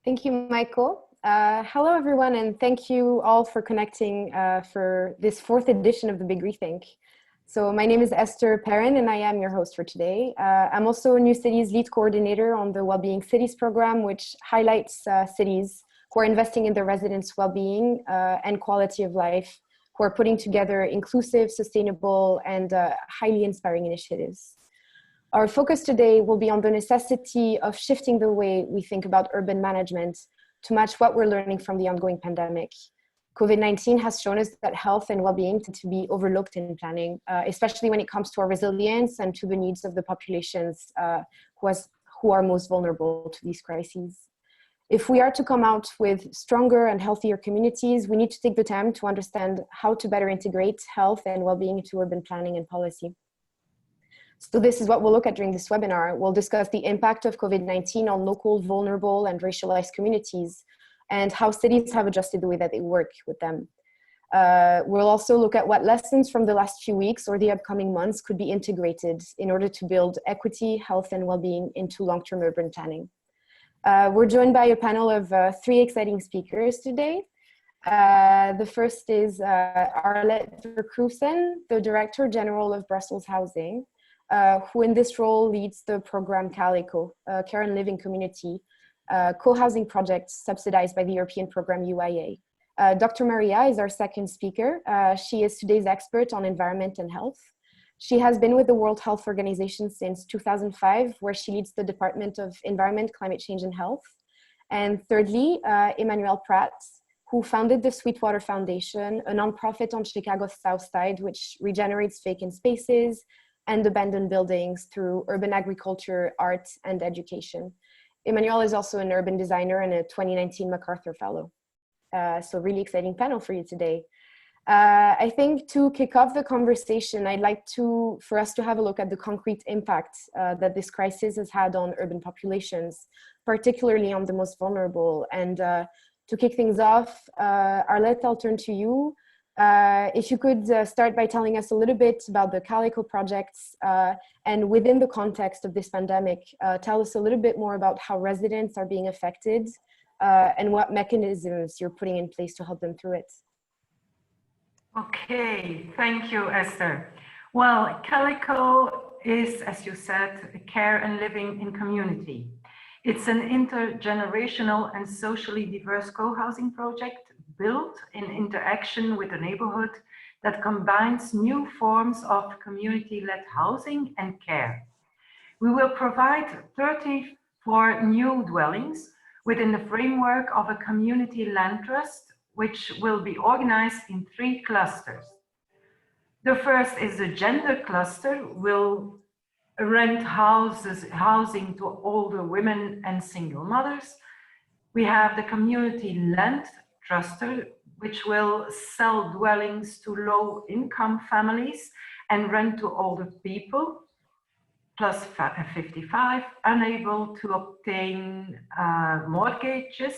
Thank you, Michael. Hello, everyone, and thank you all for connecting for this fourth edition of the Big Rethink. So my name is Esther Perrin, and I am your host for today. I'm also NewCities lead coordinator on the Wellbeing Cities program, which highlights cities who are investing in their residents' well-being and quality of life, who are putting together inclusive, sustainable, and highly inspiring initiatives. Our focus today will be on the necessity of shifting the way we think about urban management to match what we're learning from the ongoing pandemic. COVID-19 has shown us that health and well-being tend to be overlooked in planning, especially when it comes to our resilience and to the needs of the populations who are most vulnerable to these crises. If we are to come out with stronger and healthier communities, we need to take the time to understand how to better integrate health and well-being into urban planning and policy. So this is what we'll look at during this webinar. We'll discuss the impact of COVID-19 on local, vulnerable, and racialized communities, and how cities have adjusted the way that they work with them. We'll also look at what lessons from the last few weeks or the upcoming months could be integrated in order to build equity, health, and well-being into long-term urban planning. We're joined by a panel of three exciting speakers today. The first is Arlette Verkruisen, the Director General of Brussels Housing, who in this role leads the program Calico, Care and Living Community, co-housing project subsidized by the European program UIA. Dr. Maria is our second speaker. She is today's expert on environment and health. She has been with the World Health Organization since 2005, where she leads the Department of Environment, Climate Change and Health. And thirdly, Emmanuel Pratt, who founded the Sweetwater Foundation, a nonprofit on Chicago's South Side, which regenerates vacant spaces and abandoned buildings through urban agriculture, art, and education. Emmanuel is also an urban designer and a 2019 MacArthur Fellow. So really exciting panel for you today. I think to kick off the conversation, I'd like for us to have a look at the concrete impact that this crisis has had on urban populations, particularly on the most vulnerable. And to kick things off, Arlette, I'll turn to you. If you could start by telling us a little bit about the Calico projects and within the context of this pandemic, tell us a little bit more about how residents are being affected and what mechanisms you're putting in place to help them through it. Okay, thank you, Esther. Well, Calico is, as you said, care and living in community. It's an intergenerational and socially diverse co-housing project built in interaction with the neighborhood that combines new forms of community-led housing and care. We will provide 34 new dwellings within the framework of a community land trust, which will be organized in 3 clusters. The first is the gender cluster, will rent housing to older women and single mothers. We have the community land cluster, which will sell dwellings to low-income families and rent to older people, plus 55, unable to obtain mortgages.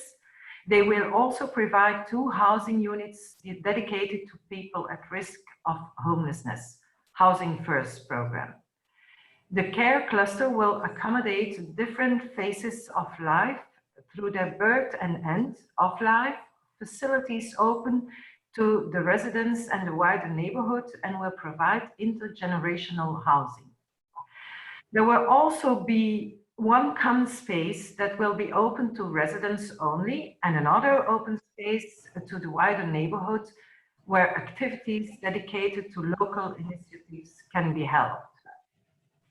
They will also provide 2 housing units dedicated to people at risk of homelessness, Housing First program. The care cluster will accommodate different phases of life through the birth and end of life, facilities open to the residents and the wider neighborhood, and will provide intergenerational housing. There will also be 1 common space that will be open to residents only, and another open space to the wider neighborhood where activities dedicated to local initiatives can be held.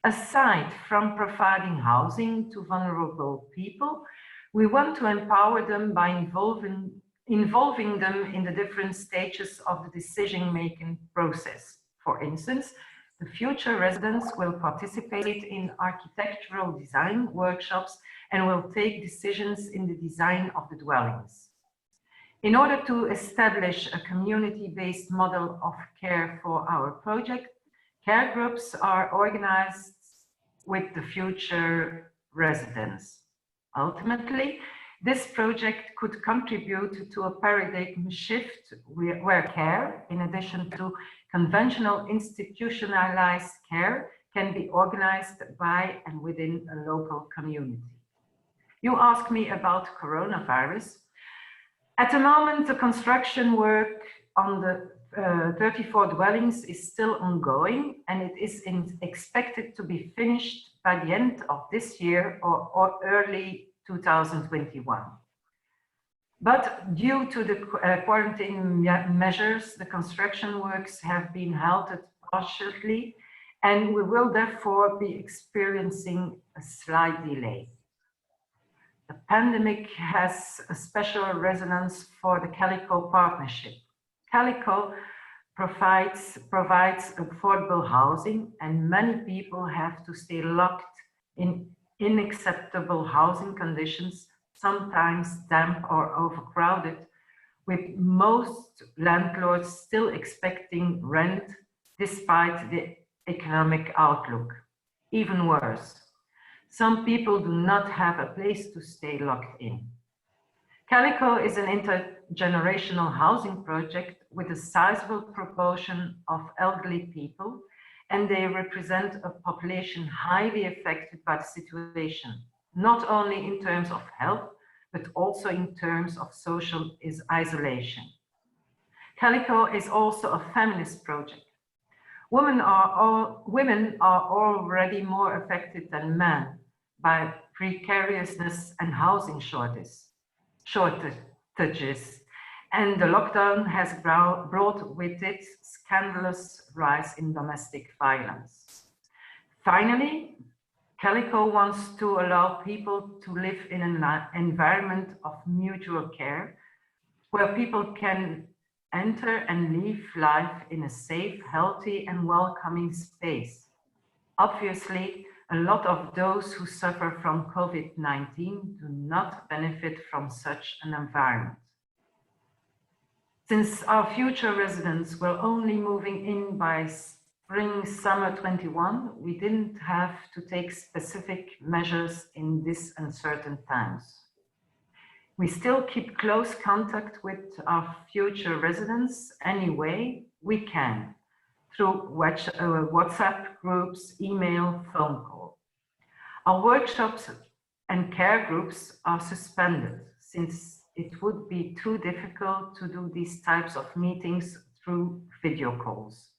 Aside from providing housing to vulnerable people, we want to empower them by involving them in the different stages of the decision-making process. For instance, the future residents will participate in architectural design workshops and will take decisions in the design of the dwellings. In order to establish a community-based model of care for our project, care groups are organized with the future residents. Ultimately, this project could contribute to a paradigm shift where care, in addition to conventional institutionalized care, can be organized by and within a local community. You asked me about coronavirus. At the moment, the construction work on the 34 dwellings is still ongoing, and it is expected to be finished by the end of this year or early 2021. But due to the quarantine measures, the construction works have been halted partially, and we will therefore be experiencing a slight delay. The pandemic has a special resonance for the Calico partnership. Calico provides affordable housing, and many people have to stay locked in unacceptable housing conditions, sometimes damp or overcrowded, with most landlords still expecting rent despite the economic outlook. Even worse, some people do not have a place to stay locked in. Calico is an intergenerational housing project with a sizable proportion of elderly people, and they represent a population highly affected by the situation, not only in terms of health, but also in terms of social isolation. Calico is also a feminist project. Women are already more affected than men by precariousness and housing shortages, and the lockdown has brought with it scandalous rise in domestic violence. Finally, Calico wants to allow people to live in an environment of mutual care, where people can enter and live life in a safe, healthy, and welcoming space. Obviously, a lot of those who suffer from COVID-19 do not benefit from such an environment. Since our future residents were only moving in by spring, summer 21, we didn't have to take specific measures in these uncertain times. We still keep close contact with our future residents any way we can, through WhatsApp groups, email, phone call. Our workshops and care groups are suspended since it would be too difficult to do these types of meetings through video calls.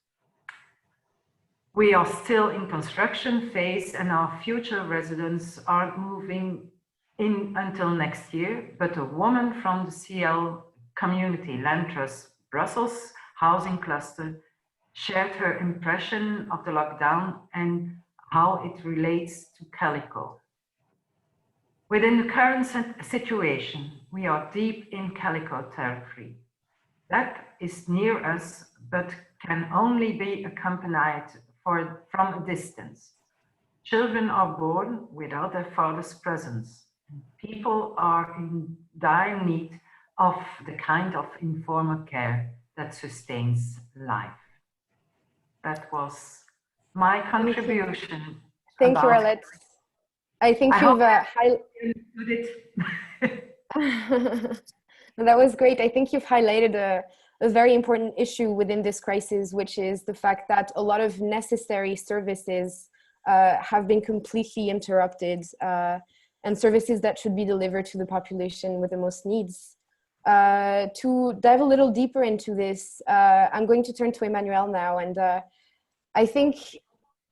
We are still in construction phase, and our future residents aren't moving in until next year, but a woman from the CL Community Land Trust Brussels housing cluster shared her impression of the lockdown and how it relates to Calico. Within the current situation, we are deep in Calico territory. That is near us, but can only be accompanied from a distance. Children are born without their father's presence. People are in dire need of the kind of informal care that sustains life. That was my contribution. Thank you, Arlette. I think you've highlighted it. That was great. I think you've highlighted a very important issue within this crisis, which is the fact that a lot of necessary services have been completely interrupted, and services that should be delivered to the population with the most needs. To dive a little deeper into this, I'm going to turn to Emmanuel now, and I think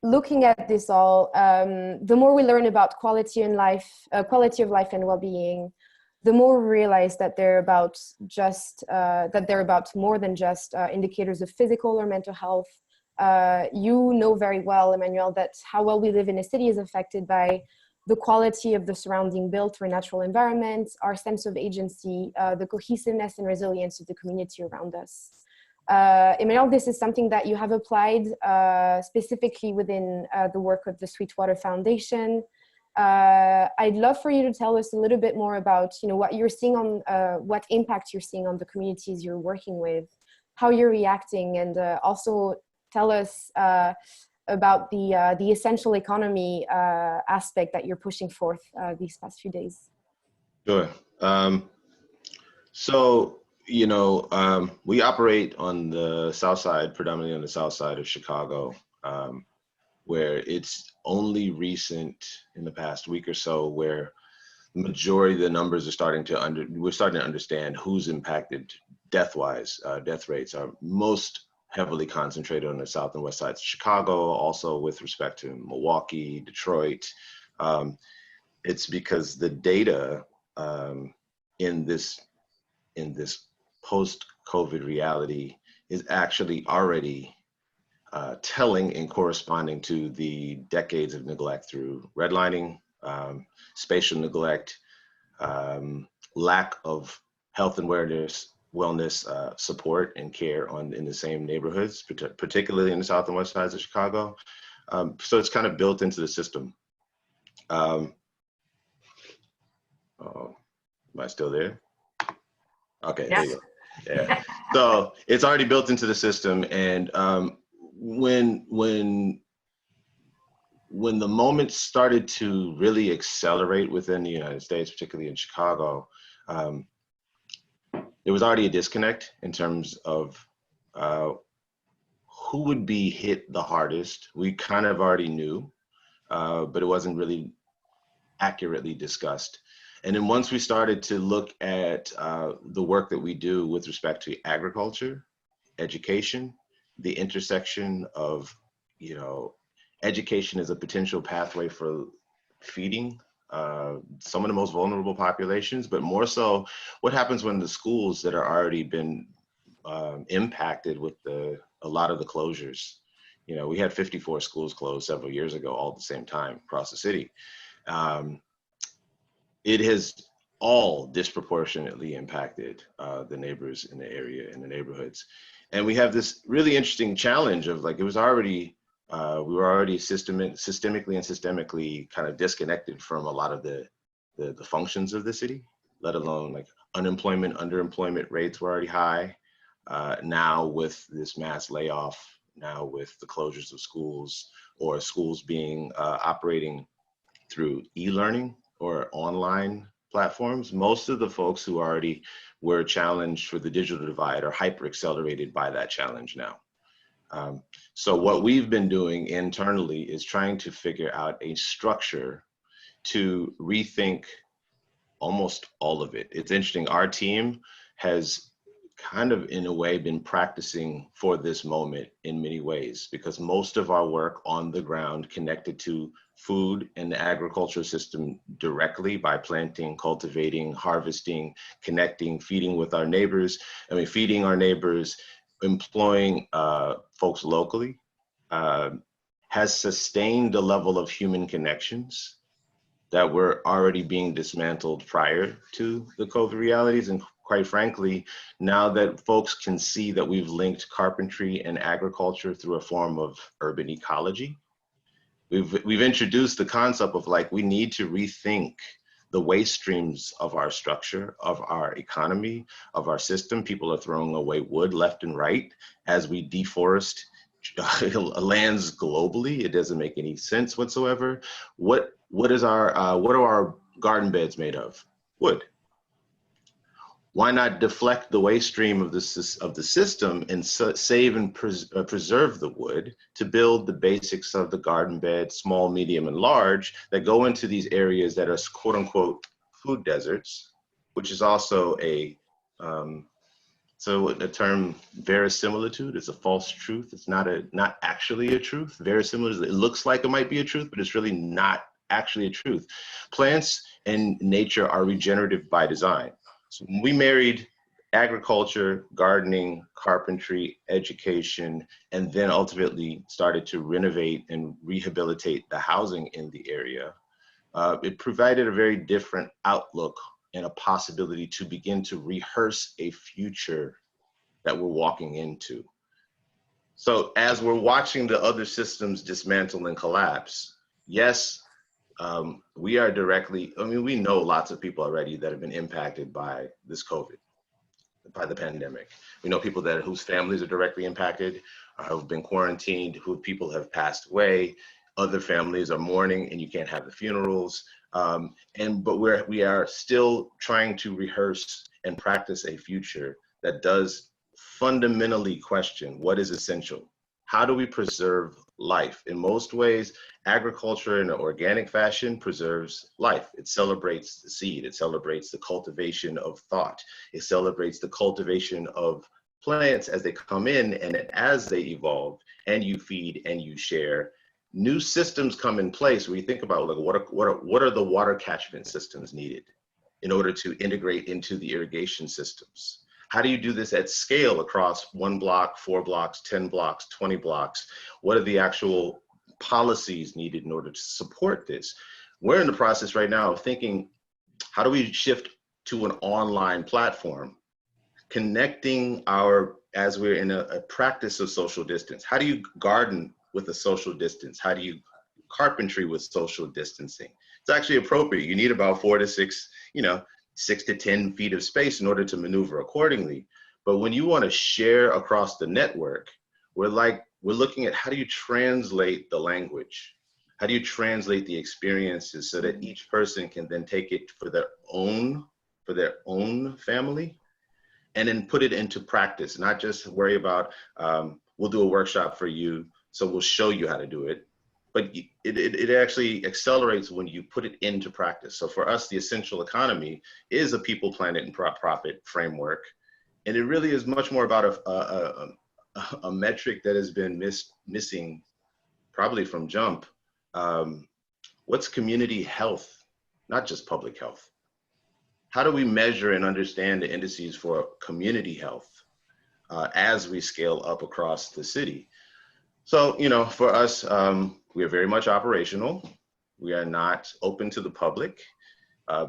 looking at this all, the more we learn about quality of life and well-being, the more we realize that they're about more than just indicators of physical or mental health. You know very well, Emmanuel, that how well we live in a city is affected by the quality of the surrounding built or natural environment, our sense of agency, the cohesiveness and resilience of the community around us. Emmanuel, this is something that you have applied specifically within the work of the Sweetwater Foundation. I'd love for you to tell us a little bit more about, what you're seeing on, what impact you're seeing on the communities you're working with, how you're reacting, and also tell us about the essential economy aspect that you're pushing forth these past few days. Sure. We operate on the south side, predominantly on the south side of Chicago, where it's only recent in the past week or so where majority of the numbers are we're starting to understand who's impacted death-wise. Death rates are most heavily concentrated on the south and west sides of Chicago, also with respect to Milwaukee, Detroit. It's because the data in this post-COVID reality is actually already telling and corresponding to the decades of neglect through redlining, spatial neglect, lack of health and wellness support and care in the same neighborhoods, particularly in the south and west sides of Chicago. So it's kind of built into the system. Oh, am I still there? Okay, Yes. there you go. Yeah. So it's already built into the system, and when the moment started to really accelerate within the United States, particularly in Chicago, there was already a disconnect in terms of who would be hit the hardest. We kind of already knew, but it wasn't really accurately discussed. And then once we started to look at the work that we do with respect to agriculture, education, the intersection of, education as a potential pathway for feeding some of the most vulnerable populations, but more so what happens when the schools that are already been impacted with a lot of the closures. We had 54 schools closed several years ago, all at the same time across the city. It has all disproportionately impacted the neighbors in the area, in the neighborhoods. And we have this really interesting challenge of we were already systemically and systemically kind of disconnected from a lot of the functions of the city, let alone unemployment, underemployment rates were already high. Now with this mass layoff, now with the closures of schools or schools being operating through e-learning or online platforms, most of the folks who already were challenged for the digital divide are hyper accelerated by that challenge now. So what we've been doing internally is trying to figure out a structure to rethink almost all of it. It's interesting, our team has kind of in a way been practicing for this moment in many ways, because most of our work on the ground connected to food and the agriculture system directly by planting, cultivating, harvesting, connecting, feeding with our neighbors. Feeding our neighbors, employing folks locally, has sustained the level of human connections that were already being dismantled prior to the COVID realities. And quite frankly, now that folks can see that we've linked carpentry and agriculture through a form of urban ecology, we've introduced the concept of we need to rethink the waste streams of our structure, of our economy, of our system. People are throwing away wood left and right as we deforest lands globally. It doesn't make any sense whatsoever. What are our garden beds made of? Wood. Why not deflect the waste stream of the system and save and preserve the wood to build the basics of the garden bed, small, medium, and large, that go into these areas that are quote unquote food deserts, which is also a term verisimilitude. It's a false truth. It's not actually a truth. Verisimilitude, it looks like it might be a truth, but it's really not actually a truth. Plants and nature are regenerative by design. So when we married agriculture, gardening, carpentry, education, and then ultimately started to renovate and rehabilitate the housing in the area, it provided a very different outlook and a possibility to begin to rehearse a future that we're walking into. So as we're watching the other systems dismantle and collapse, yes, we are directly, we know lots of people already that have been impacted by this COVID, by the pandemic. We know people whose families are directly impacted, have been quarantined, people have passed away, other families are mourning and you can't have the funerals. But we are still trying to rehearse and practice a future that does fundamentally question what is essential. How do we preserve life. In most ways, agriculture in an organic fashion preserves life. It celebrates the seed. It celebrates the cultivation of thought. It celebrates the cultivation of plants as they come in and as they evolve, and you feed and you share. New systems come in place where you think about, like, what are the water catchment systems needed in order to integrate into the irrigation systems? How do you do this at scale across 1 block, 4 blocks, 10 blocks, 20 blocks? What are the actual policies needed in order to support this? We're in the process right now of thinking, how do we shift to an online platform, connecting as we're in a practice of social distance? How do you garden with a social distance? How do you carpentry with social distancing? It's actually appropriate. You need about 4 to 6, 6 to 10 feet of space in order to maneuver accordingly. But when you want to share across the network, we're looking at, how do you translate the language? How do you translate the experiences so that each person can then take it for their own family, and then put it into practice, not just worry about, we'll do a workshop for you, so we'll show you how to do it. But it actually accelerates when you put it into practice. So for us, the essential economy is a people, planet, and profit framework. And it really is much more about a metric that has been missing probably from jump. What's community health, not just public health? How do we measure and understand the indices for community health as we scale up across the city? So, for us, we are very much operational. We are not open to the public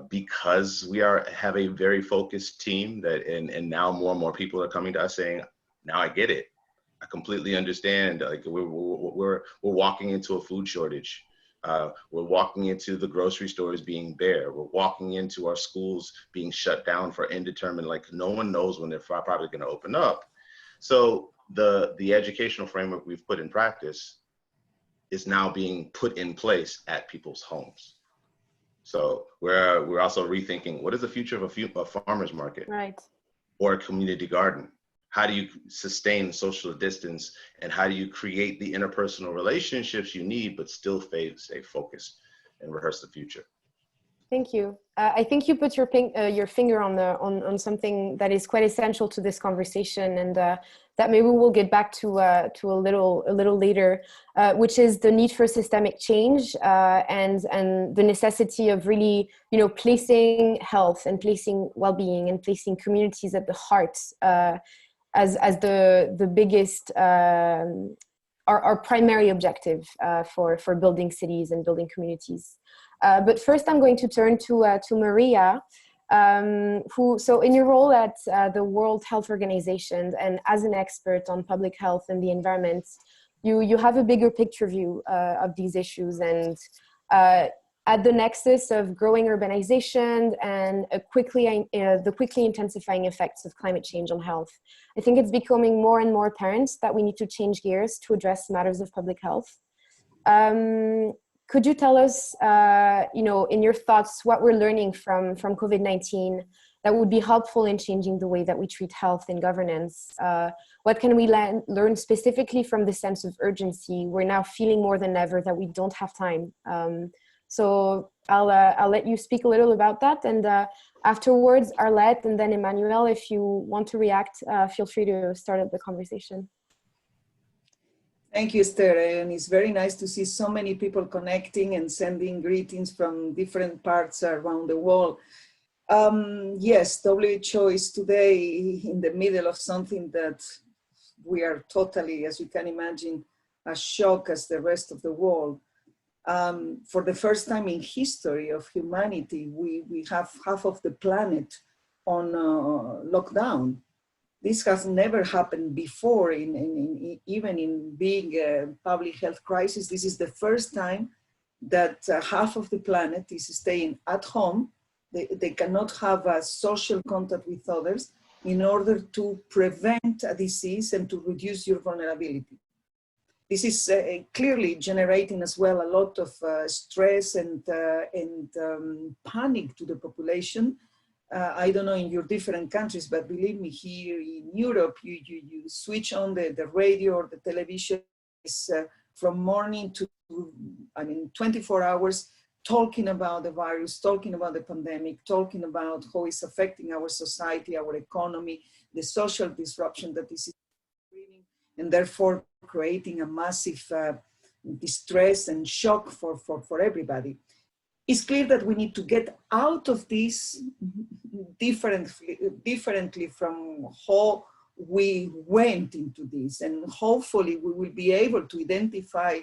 because we have a very focused team and now more and more people are coming to us saying, now I get it. I completely understand. Like, we're walking into a food shortage. We're walking into the grocery stores being bare. We're walking into our schools being shut down for indeterminate, like, no one knows when they're probably going to open up. So the educational framework we've put in practice is now being put in place at people's homes. So we're also rethinking, what is the future of a farmer's market, right, or a community garden? How do you sustain social distance, and how do you create the interpersonal relationships you need, but still stay focused and rehearse the future? Thank you. I think you put your finger on something that is quite essential to this conversation, and that maybe we'll get back to a little later, which is the need for systemic change and the necessity of really, placing health and placing well-being and placing communities at the heart as the biggest, our primary objective for building cities and building communities. But first, I'm going to turn to Maria, so in your role at the World Health Organization and as an expert on public health and the environment, you have a bigger picture view of these issues, and at the nexus of growing urbanization and the quickly intensifying effects of climate change on health. I think it's becoming more and more apparent that we need to change gears to address matters of public health. Could you tell us, in your thoughts, what we're learning from COVID-19 that would be helpful in changing the way that we treat health and governance? What can we learn specifically from the sense of urgency? We're now feeling more than ever that we don't have time. So I'll let you speak a little about that, and afterwards, Arlette and then Emmanuel, if you want to react, feel free to start up the conversation. Thank you, Esther, and it's very nice to see so many people connecting and sending greetings from different parts around the world. Yes, WHO is today in the middle of something that we are totally, as you can imagine, as shocked as the rest of the world. For the first time in history of humanity, we have half of the planet on lockdown. This has never happened before, even in big public health crisis. This is the first time that half of the planet is staying at home. They cannot have a social contact with others in order to prevent a disease and to reduce your vulnerability. This is clearly generating as well a lot of stress and panic to the population. I don't know in your different countries, but believe me, here in Europe, you switch on the radio or the television, is from morning to, 24 hours, talking about the virus, talking about the pandemic, talking about how it's affecting our society, our economy, the social disruption that this is bringing, and therefore creating a massive distress and shock for everybody. It's clear that we need to get out of this differently from how we went into this, and hopefully we will be able to identify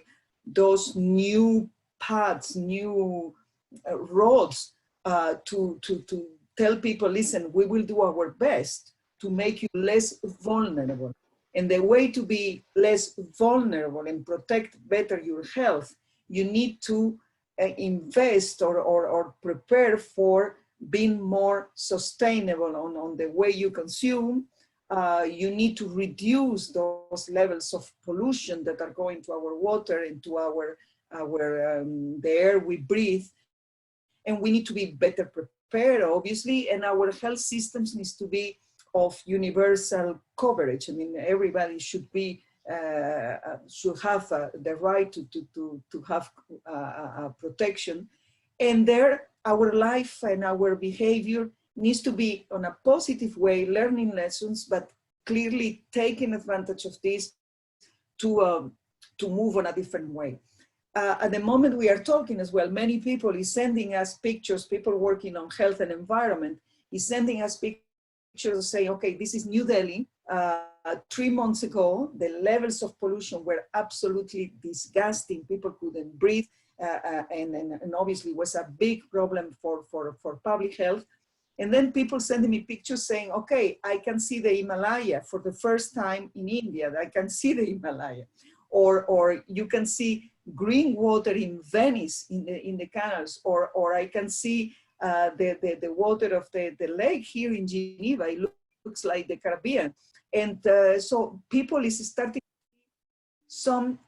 those new paths, new roads to tell people, listen, we will do our best to make you less vulnerable. And the way to be less vulnerable and protect better your health, you need to invest or prepare for being more sustainable on the way you consume. You need to reduce those levels of pollution that are going to our water and to the air we breathe. And we need to be better prepared, obviously, and our health systems needs to be of universal coverage. I mean, everybody should be should have the right to have protection, and there our life and our behavior needs to be on a positive way, learning lessons, but clearly taking advantage of this to move on a different way. At the moment we are talking as well, many people is sending us pictures, people working on health and environment is sending us pictures saying, okay, this is New Delhi. 3 months ago, the levels of pollution were absolutely disgusting. People couldn't breathe, and obviously was a big problem for public health. And then people sending me pictures saying, okay, I can see the Himalaya for the first time in India. I can see the Himalaya. Or you can see green water in Venice in the canals, or I can see the water of the lake here in Geneva. It looks like the Caribbean. And so people is starting some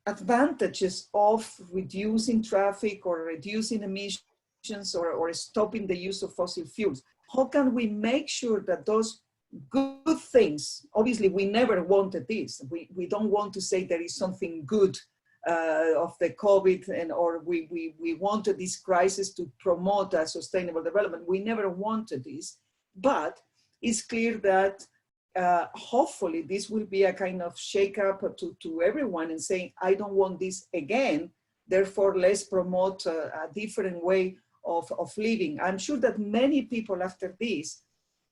advantages of reducing traffic or reducing emissions or stopping the use of fossil fuels. How can we make sure that those good things, obviously we never wanted this. We don't want to say there is something good of the COVID or we wanted this crisis to promote a sustainable development. We never wanted this, but it's clear that hopefully this will be a kind of shake up to everyone and saying, I don't want this again, therefore let's promote a different way of living. I'm sure that many people after this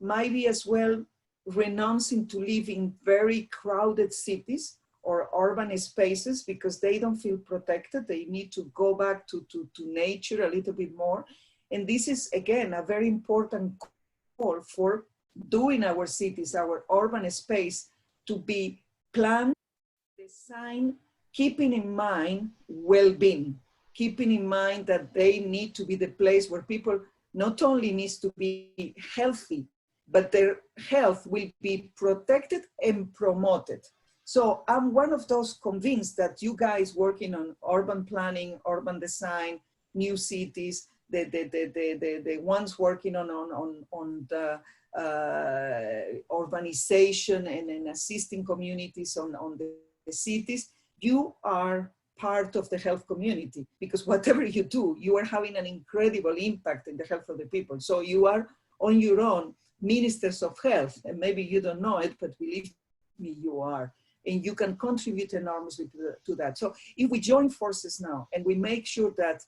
might be as well renouncing to live in very crowded cities or urban spaces because they don't feel protected. They need to go back to nature a little bit more. And this is, again, a very important call for doing our cities, our urban space, to be planned, designed, keeping in mind well-being, keeping in mind that they need to be the place where people not only needs to be healthy, but their health will be protected and promoted. So I'm one of those convinced that you guys working on urban planning, urban design, new cities, the ones working on the urbanization and assisting communities on the cities, you are part of the health community, because whatever you do, you are having an incredible impact in the health of the people. So you are on your own ministers of health, and maybe you don't know it, but believe me, you are. And you can contribute enormously to that. So if we join forces now and we make sure that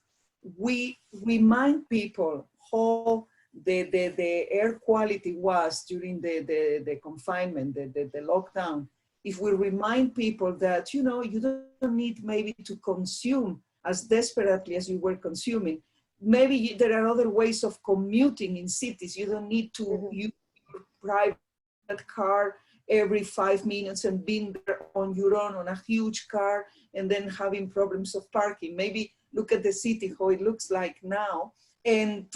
we remind people how the air quality was during the confinement, the lockdown, if we remind people that, you know, you don't need maybe to consume as desperately as you were consuming, maybe there are other ways of commuting in cities. You don't need to use your private car every 5 minutes and being there on your own on a huge car and then having problems of parking. Maybe look at the city, how it looks like now. And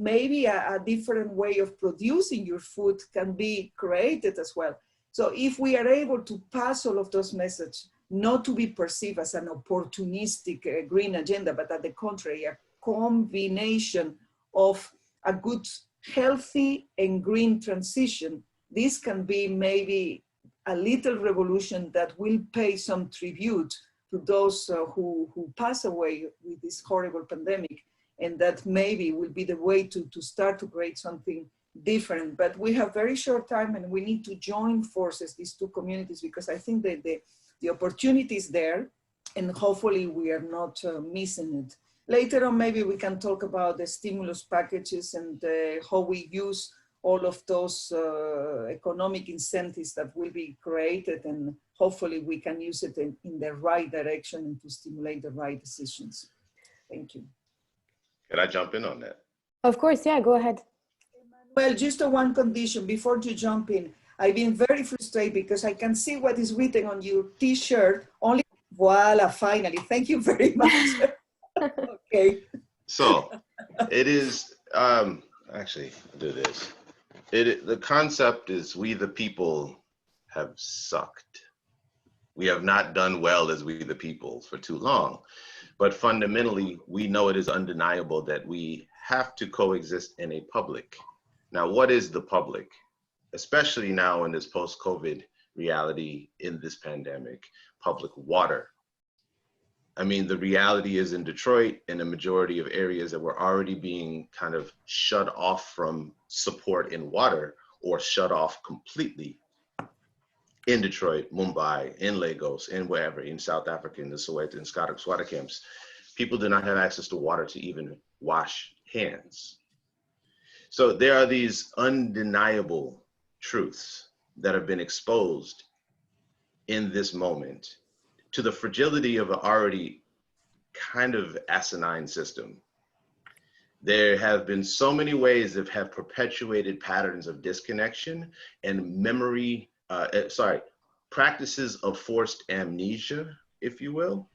maybe a different way of producing your food can be created as well. So if we are able to pass all of those messages, not to be perceived as an opportunistic green agenda, but at the contrary, a combination of a good, healthy and green transition, this can be maybe a little revolution that will pay some tribute to those who pass away with this horrible pandemic, and that maybe will be the way to start to create something different. But we have very short time, and we need to join forces, these two communities, because I think that the opportunity is there, and hopefully we are not missing it. Later on, maybe we can talk about the stimulus packages and how we use all of those economic incentives that will be created, and hopefully we can use it in the right direction and to stimulate the right decisions. Thank you. Can I jump in on that? Of course, yeah, go ahead. Well, just one condition before you jump in. I've been very frustrated because I can see what is written on your t-shirt. Only, voila, finally. Thank you very much. Okay. So it is, actually, I'll do this. The concept is we the people have sucked. We have not done well as we the people for too long. But fundamentally, we know it is undeniable that we have to coexist in a public. Now, what is the public? Especially now in this post-COVID reality in this pandemic, public water. I mean, the reality is in Detroit and a majority of areas that were already being kind of shut off from support in water or shut off completely in Detroit, Mumbai, in Lagos, and wherever, in South Africa, in the Soweto and Squatter camps, people do not have access to water to even wash hands. So there are these undeniable truths that have been exposed in this moment to the fragility of an already kind of asinine system. There have been so many ways that have perpetuated patterns of disconnection and practices of forced amnesia, if you will.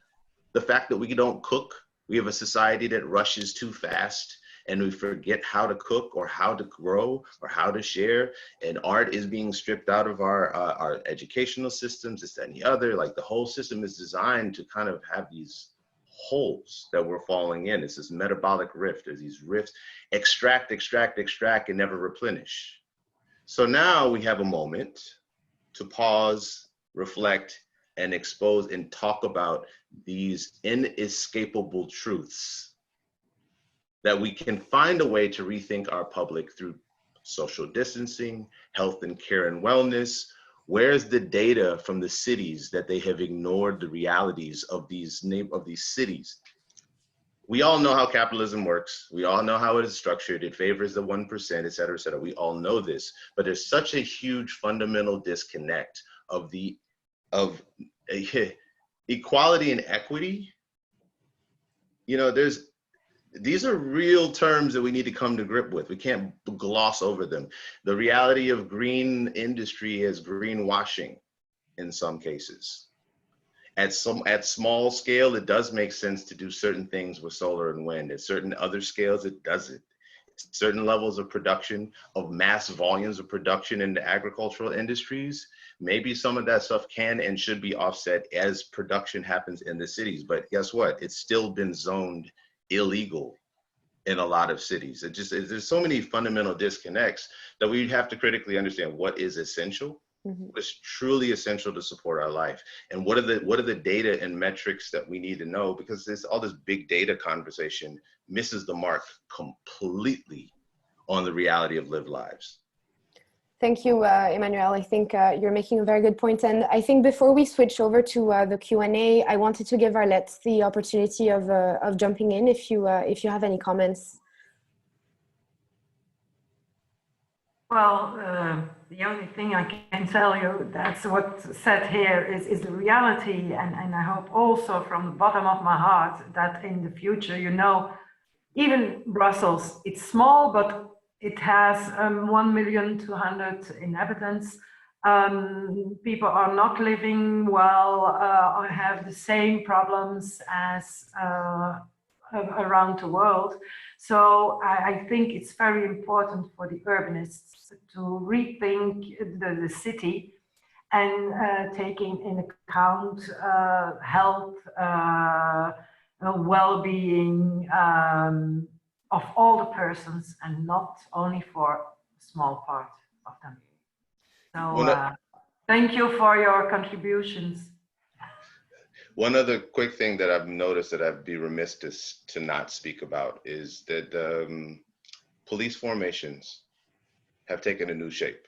The fact that we don't cook, we have a society that rushes too fast and we forget how to cook or how to grow or how to share, and art is being stripped out of our educational systems, this, that, and the other. Like the whole system is designed to kind of have these holes that we're falling in. It's this metabolic rift. There's these rifts, extract, and never replenish. So now we have a moment to pause, reflect, and expose and talk about these inescapable truths that we can find a way to rethink our public through social distancing, health and care and wellness. Where's the data from the cities that they have ignored the realities of these cities? We all know how capitalism works. We all know how it is structured. It favors the 1%, et cetera, et cetera. We all know this, but there's such a huge fundamental disconnect of equality and equity. You know, these are real terms that we need to come to grip with. We can't gloss over them. The reality of green industry is greenwashing in some cases. At small scale, it does make sense to do certain things with solar and wind. At certain other scales, it doesn't. Certain levels of production, of mass volumes of production in the agricultural industries, maybe some of that stuff can and should be offset as production happens in the cities. But guess what? It's still been zoned illegal in a lot of cities. There's so many fundamental disconnects that we have to critically understand what is essential, what's truly essential to support our life, and what are the data and metrics that we need to know, because all this big data conversation misses the mark completely on the reality of lived lives. Thank you, Emmanuel. I think you're making a very good point. And I think before we switch over to the Q&A, I wanted to give Arlette the opportunity of jumping in if you have any comments. Well, the only thing I can tell you, that's what's said here is the reality. And I hope also from the bottom of my heart that in the future, you know, even Brussels, it's small, but it has 1,200,000 inhabitants. People are not living well, or have the same problems as around the world. So I think it's very important for the urbanists to rethink the city and taking in account health, well-being, of all the persons and not only for a small part of them. So thank you for your contributions. One other quick thing that I've noticed that I'd be remiss to not speak about is that police formations have taken a new shape.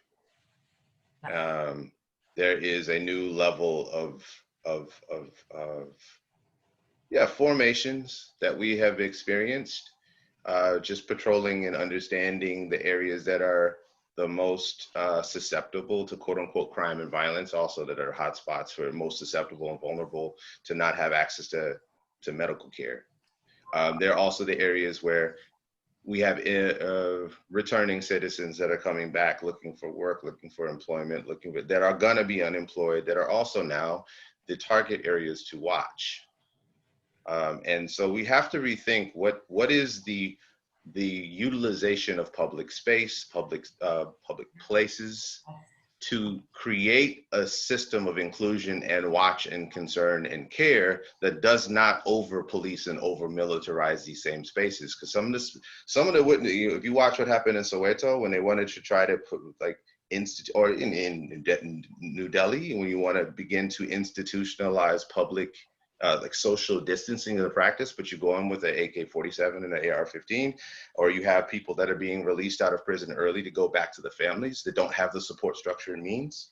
There is a new level of formations that we have experienced, just patrolling and understanding the areas that are the most susceptible to quote unquote crime and violence, also that are hotspots for most susceptible and vulnerable to not have access to medical care. There are also the areas where we have returning citizens that are coming back looking for work, looking for employment, that are gonna be unemployed, that are also now the target areas to watch. And so we have to rethink what is the utilization of public space, public places, to create a system of inclusion and watch and concern and care that does not over police and over militarize these same spaces. Because some of the if you watch what happened in Soweto when they wanted to try to put like or in New Delhi, when you want to begin to institutionalize public like social distancing of the practice, but you go in with an AK-47 and an AR-15, or you have people that are being released out of prison early to go back to the families that don't have the support structure and means.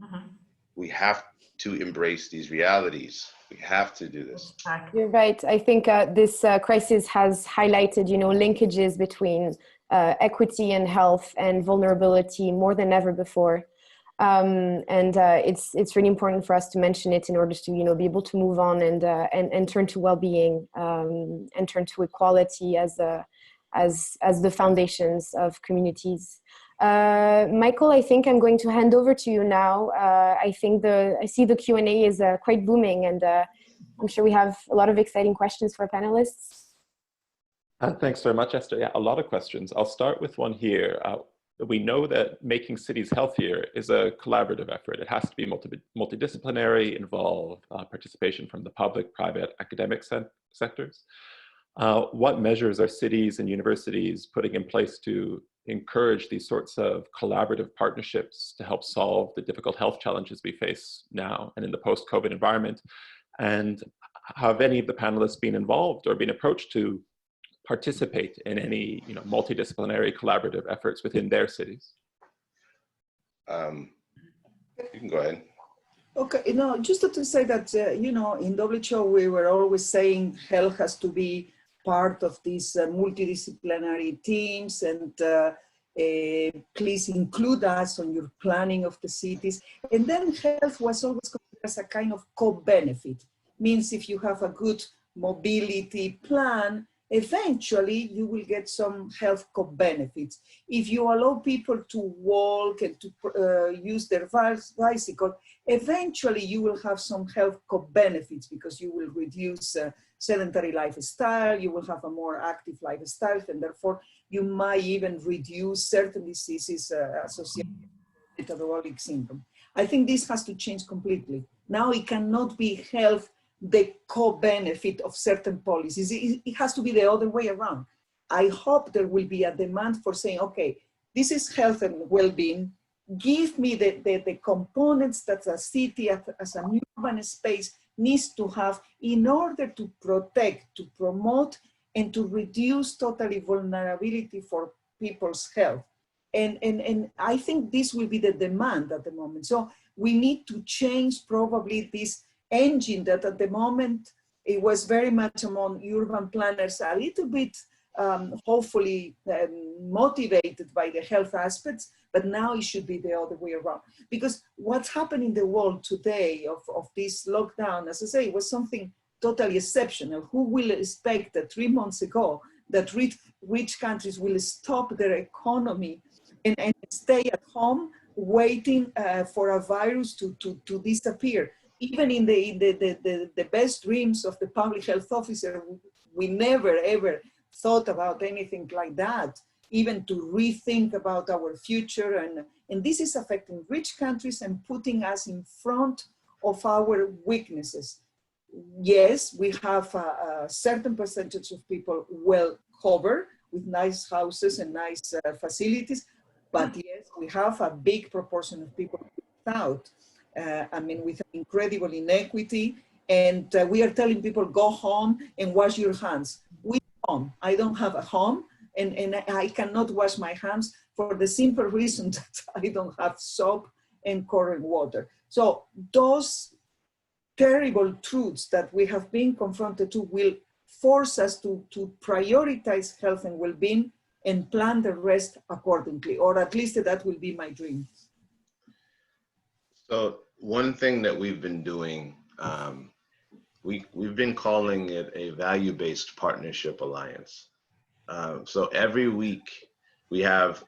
Mm-hmm. We have to embrace these realities. We have to do this. You're right. I think this crisis has highlighted, linkages between equity and health and vulnerability more than ever before. It's really important for us to mention it in order to be able to move on and turn to well-being and turn to equality as the foundations of communities. Michael, I think I'm going to hand over to you now. I see the Q&A is quite booming, and I'm sure we have a lot of exciting questions for our panelists. Thanks very much, Esther. Yeah, a lot of questions. I'll start with one here. We know that making cities healthier is a collaborative effort. It has to be multidisciplinary, involve participation from the public, private, academic sectors. What measures are cities and universities putting in place to encourage these sorts of collaborative partnerships to help solve the difficult health challenges we face now and in the post-COVID environment? And have any of the panelists been involved or been approached to participate in any multidisciplinary collaborative efforts within their cities? You can go ahead. Okay, just to say that, in WHO, we were always saying health has to be part of these multidisciplinary teams, and please include us on your planning of the cities. And then health was always considered as a kind of co-benefit. Means if you have a good mobility plan, eventually you will get some health co-benefits. If you allow people to walk and to use their bicycle, eventually you will have some health co-benefits because you will reduce sedentary lifestyle, you will have a more active lifestyle, and therefore you might even reduce certain diseases associated with metabolic syndrome. I think this has to change completely. Now it cannot be health the co-benefit of certain policies. It has to be the other way around. I hope there will be a demand for saying, okay, this is health and well-being. Give me the components that a city as an urban space needs to have in order to protect, to promote, and to reduce totally vulnerability for people's health. And I think this will be the demand at the moment. So we need to change probably this engine that at the moment it was very much among urban planners a little bit hopefully motivated by the health aspects, but now it should be the other way around. Because what's happening in the world today of this lockdown, as I say, was something totally exceptional. Who will expect that 3 months ago that rich countries will stop their economy and stay at home waiting for a virus to disappear? Even in the best dreams of the public health officer, we never ever thought about anything like that, even to rethink about our future. And this is affecting rich countries and putting us in front of our weaknesses. Yes, we have a certain percentage of people well covered with nice houses and nice facilities, but yes, we have a big proportion of people without. With an incredible inequity, And we are telling people, go home and wash your hands. We home. I don't have a home, and I cannot wash my hands for the simple reason that I don't have soap and current water. So those terrible truths that we have been confronted to will force us to prioritize health and well-being and plan the rest accordingly, or at least that will be my dream. So one thing that we've been doing, we've been calling it a value-based partnership alliance. So every week we have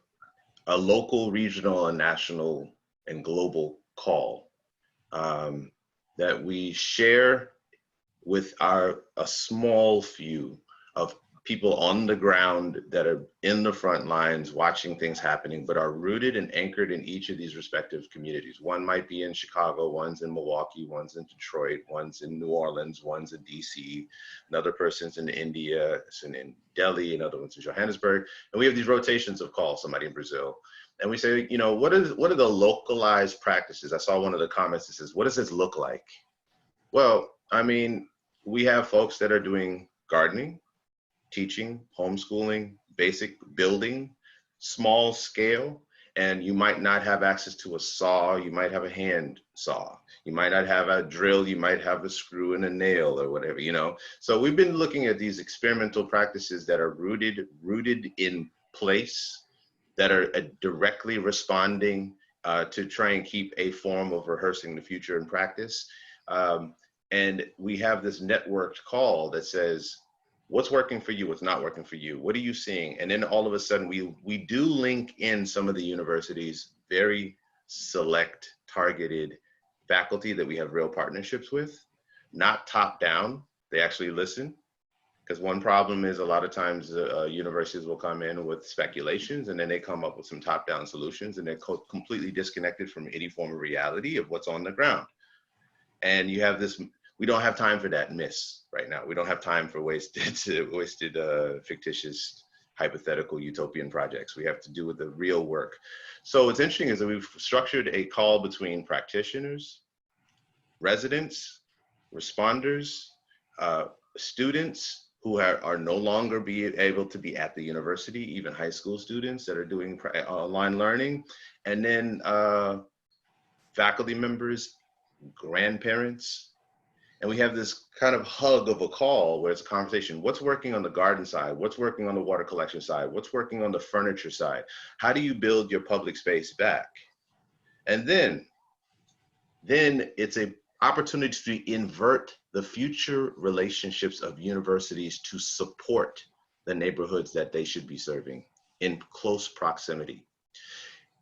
a local, regional, and national and global call that we share with a small few of people on the ground that are in the front lines watching things happening, but are rooted and anchored in each of these respective communities. One might be in Chicago, one's in Milwaukee, one's in Detroit, one's in New Orleans, one's in DC, another person's in India, it's in Delhi, another one's in Johannesburg. And we have these rotations of calls, somebody in Brazil. And we say, you know, what are the localized practices? I saw one of the comments that says, what does this look like? Well, I mean, we have folks that are doing gardening, teaching, homeschooling, basic building, small scale, and you might not have access to a saw, you might have a hand saw, you might not have a drill, you might have a screw and a nail or whatever, you know. So we've been looking at these experimental practices that are rooted in place, that are directly responding to try and keep a form of rehearsing the future in practice. And we have this networked call that says, what's working for you, what's not working for you, what are you seeing? And then all of a sudden we do link in some of the universities, very select, targeted faculty that we have real partnerships with, not top down, they actually listen. Because one problem is a lot of times universities will come in with speculations and then they come up with some top-down solutions and they're completely disconnected from any form of reality of what's on the ground. And you have this, we don't have time for that miss right now. We don't have time for wasted fictitious, hypothetical utopian projects. We have to do with the real work. So what's interesting is that we've structured a call between practitioners, residents, responders, students, who are no longer able to be at the university, even high school students that are doing online learning, and then faculty members, grandparents. And we have this kind of hug of a call where it's a conversation. What's working on the garden side? What's working on the water collection side? What's working on the furniture side? How do you build your public space back? And then it's an opportunity to invert the future relationships of universities to support the neighborhoods that they should be serving in close proximity.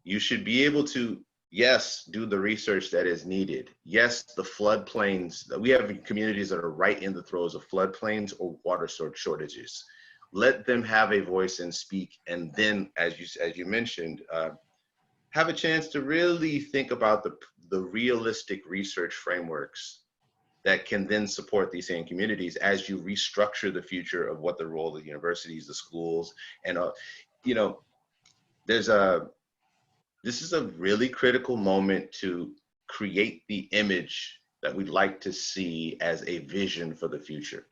You should be able to, yes, do the research that is needed. Yes, the floodplains, we have communities that are right in the throes of floodplains or water shortages. Let them have a voice and speak. And then, as you mentioned, have a chance to really think about the realistic research frameworks that can then support these same communities as you restructure the future of what the role of the universities, the schools, and you know, this is a really critical moment to create the image that we'd like to see as a vision for the future.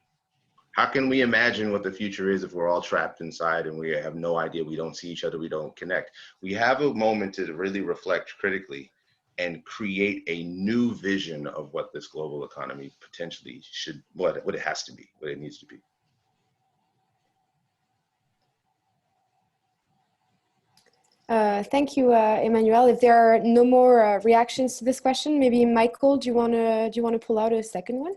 How can we imagine what the future is if we're all trapped inside and we have no idea, we don't see each other, we don't connect? We have a moment to really reflect critically and create a new vision of what this global economy potentially should, what it has to be, what it needs to be. Thank you, Emmanuel. If there are no more reactions to this question, maybe Michael, do you want to pull out a second one?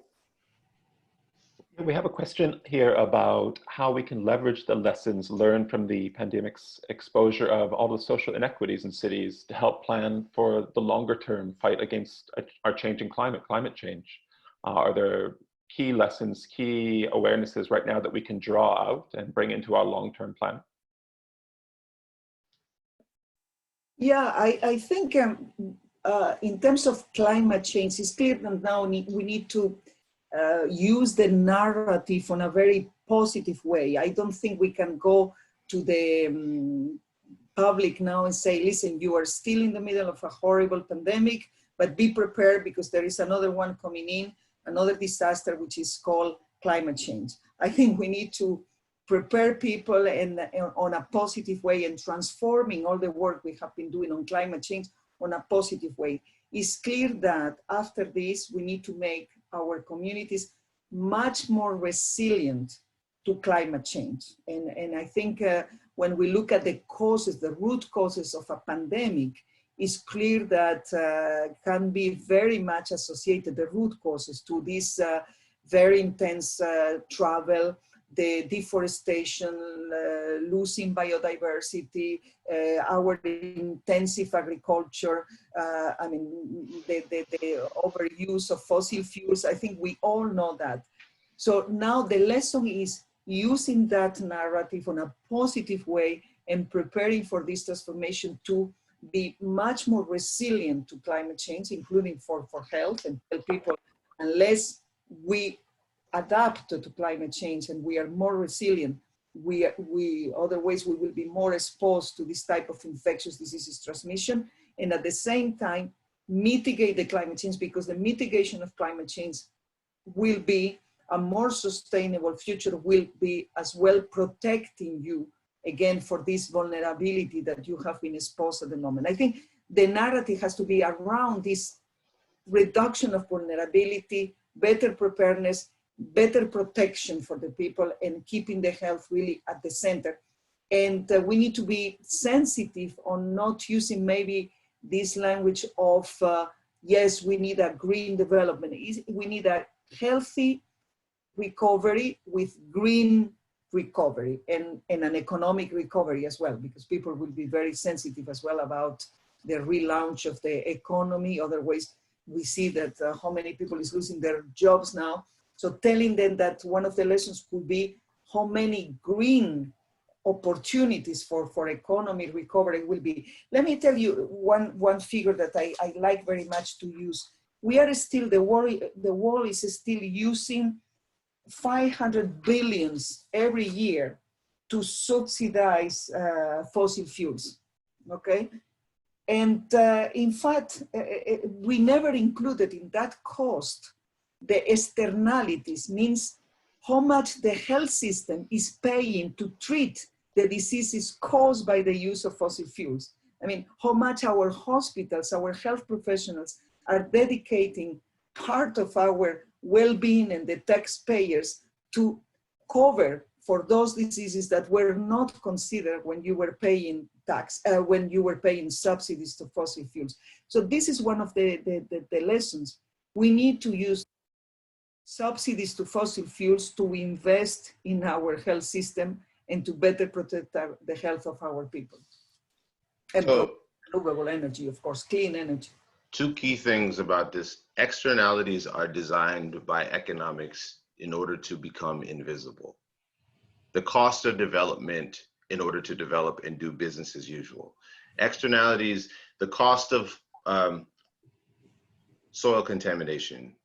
We have a question here about how we can leverage the lessons learned from the pandemic's exposure of all the social inequities in cities to help plan for the longer term fight against our changing climate change. Are there key lessons, key awarenesses right now that we can draw out and bring into our long-term plan? Yeah, I think in terms of climate change, it's clear that now we need to use the narrative in a very positive way. I don't think we can go to the public now and say, listen, you are still in the middle of a horrible pandemic, but be prepared because there is another one coming in. another disaster, which is called climate change. I think we need to prepare people on a positive way and transforming all the work we have been doing on climate change on a positive way. It's clear that after this, we need to make our communities much more resilient to climate change. And I think when we look at the causes, the root causes of a pandemic, it's clear that can be very much associated, the root causes, to this very intense travel, the deforestation, losing biodiversity, our intensive agriculture, I mean, the overuse of fossil fuels. I think we all know that. So now the lesson is using that narrative on a positive way and preparing for this transformation to be much more resilient to climate change, including for health, and tell people, unless we adapt to climate change and we are more resilient, otherwise we will be more exposed to this type of infectious diseases transmission, and at the same time mitigate the climate change, because the mitigation of climate change will be a more sustainable future, will be as well protecting you again for this vulnerability that you have been exposed at the moment. I think the narrative has to be around this reduction of vulnerability, better preparedness, better protection for the people, and keeping the health really at the center. And we need to be sensitive on not using maybe this language of, yes, we need a green development. We need a healthy recovery with green recovery and an economic recovery as well, because people will be very sensitive as well about the relaunch of the economy. Otherwise, we see that how many people is losing their jobs now. So telling them that one of the lessons could be how many green opportunities for economic recovery will be. Let me tell you one figure that I like very much to use. We are still, the world is still using 500 billions every year to subsidize fossil fuels, okay? And in fact, we never included in that cost the externalities, means how much the health system is paying to treat the diseases caused by the use of fossil fuels. I mean, how much our hospitals, our health professionals are dedicating part of our well-being and the taxpayers to cover for those diseases that were not considered when you were paying tax, when you were paying subsidies to fossil fuels. So this is one of the lessons. We need to use subsidies to fossil fuels to invest in our health system and to better protect the health of our people. And renewable energy, of course, clean energy. Two key things about this. Externalities are designed by economics in order to become invisible. The cost of development in order to develop and do business as usual. Externalities, the cost of soil contamination,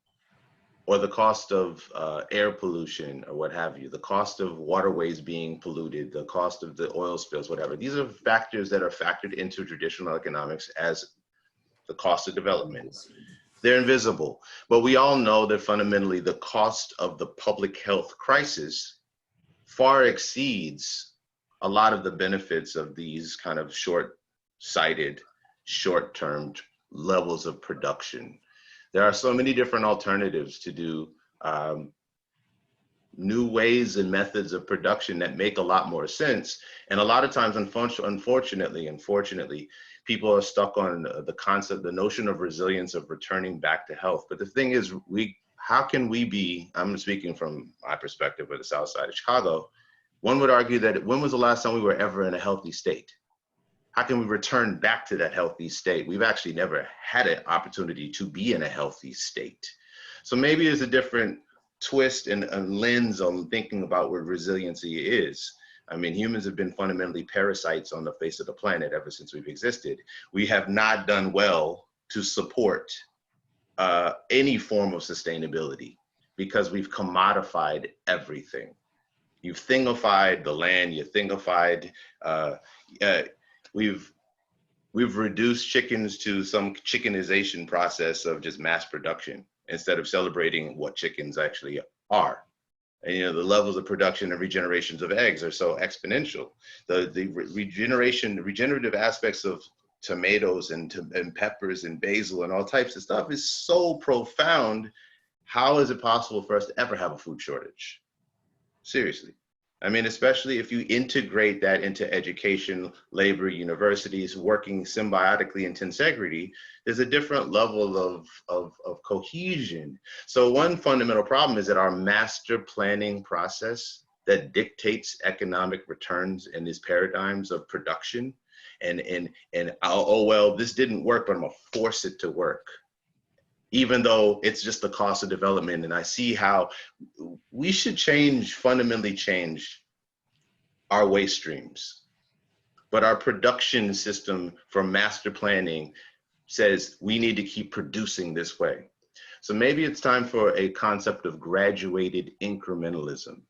or the cost of air pollution, or what have you, the cost of waterways being polluted, the cost of the oil spills, whatever. These are factors that are factored into traditional economics as the cost of development. They're invisible, but we all know that fundamentally the cost of the public health crisis far exceeds a lot of the benefits of these kind of short-sighted, short-term levels of production. There are so many different alternatives to do new ways and methods of production that make a lot more sense. And a lot of times, unfortunately, people are stuck on the concept, the notion of resilience, of returning back to health. But the thing is, how can we be, I'm speaking from my perspective of the South Side of Chicago, one would argue that when was the last time we were ever in a healthy state? How can we return back to that healthy state? We've actually never had an opportunity to be in a healthy state. So maybe there's a different twist and a lens on thinking about what resiliency is. I mean, humans have been fundamentally parasites on the face of the planet ever since we've existed. We have not done well to support any form of sustainability because we've commodified everything. You've thingified the land, you've thingified, we've reduced chickens to some chickenization process of just mass production. instead of celebrating what chickens actually are. And you know, the levels of production and regenerations of eggs are so exponential. The regenerative aspects of tomatoes and peppers and basil and all types of stuff is so profound. How is it possible for us to ever have a food shortage? Seriously. I mean, especially if you integrate that into education, labor, universities, working symbiotically in tensegrity, there's a different level of cohesion. So one fundamental problem is that our master planning process that dictates economic returns in these paradigms of production and oh, well, this didn't work, but I'm gonna force it to work, even though it's just the cost of development. And I see how we should fundamentally change our waste streams. But our production system for master planning says we need to keep producing this way. So maybe it's time for a concept of graduated incrementalism.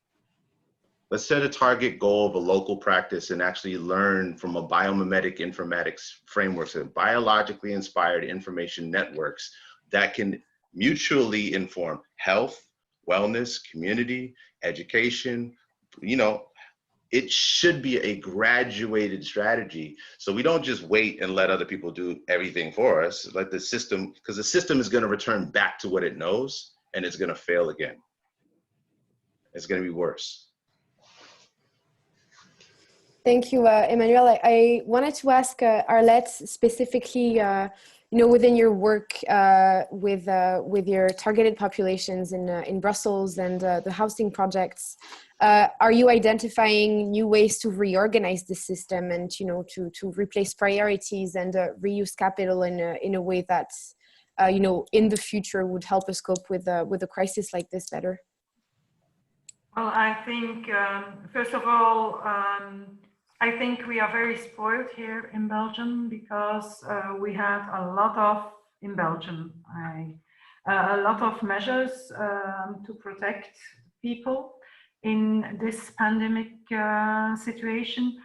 Let's set a target goal of a local practice and actually learn from a biomimetic informatics frameworks and biologically inspired information networks that can mutually inform health, wellness, community, education. You know, it should be a graduated strategy. So we don't just wait and let other people do everything for us. Let the system, because the system is going to return back to what it knows and it's going to fail again. It's going to be worse. Thank you, Emmanuel. I wanted to ask Arlette specifically, you know, within your work with your targeted populations in Brussels and the housing projects, are you identifying new ways to reorganize the system and, you know, to replace priorities and reuse capital in a way that, you know, in the future would help us cope with a crisis like this better? Well, I think, first of all, I think we are very spoiled here in Belgium because we had a lot of, in Belgium, a lot of measures to protect people in this pandemic situation.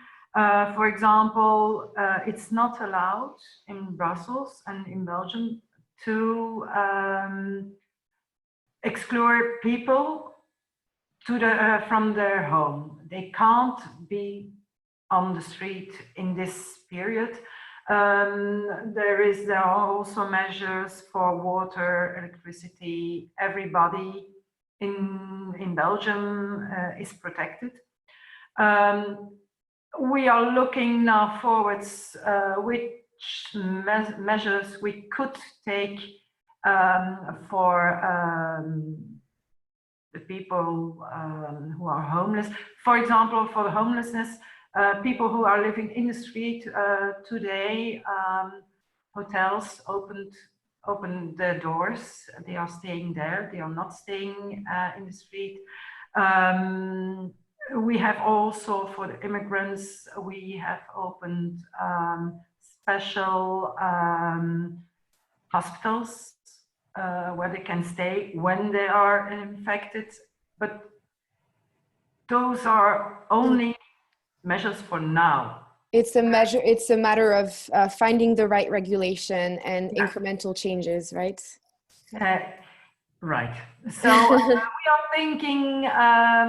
For example, it's not allowed in Brussels and in Belgium to exclude people from their home. They can't be on the street in this period. There are also measures for water, electricity. Everybody in Belgium is protected. We are looking now forwards which measures we could take for the people who are homeless. For example, for the homelessness, people who are living in the street today, hotels open their doors. They are staying there. They are not staying in the street. We have also, for the immigrants, we have opened special hospitals where they can stay when they are infected. But those are only measures for now. It's a matter of finding the right regulation and incremental changes, right? Right. So we are thinking,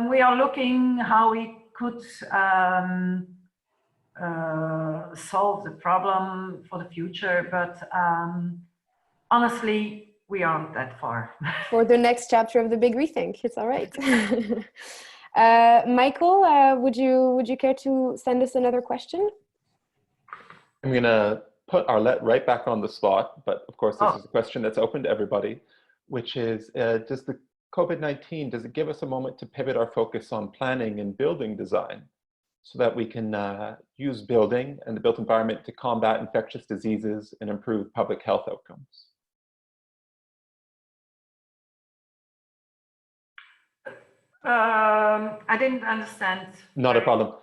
we are looking how we could solve the problem for the future, but honestly, we aren't that far. For the next chapter of the Big Rethink, it's all right. Michael, would you care to send us another question? I'm going to put Arlette right back on the spot, but of course this is a question that's open to everybody, which is, does the COVID-19, does it give us a moment to pivot our focus on planning and building design so that we can use building and the built environment to combat infectious diseases and improve public health outcomes? I didn't understand. Not a problem.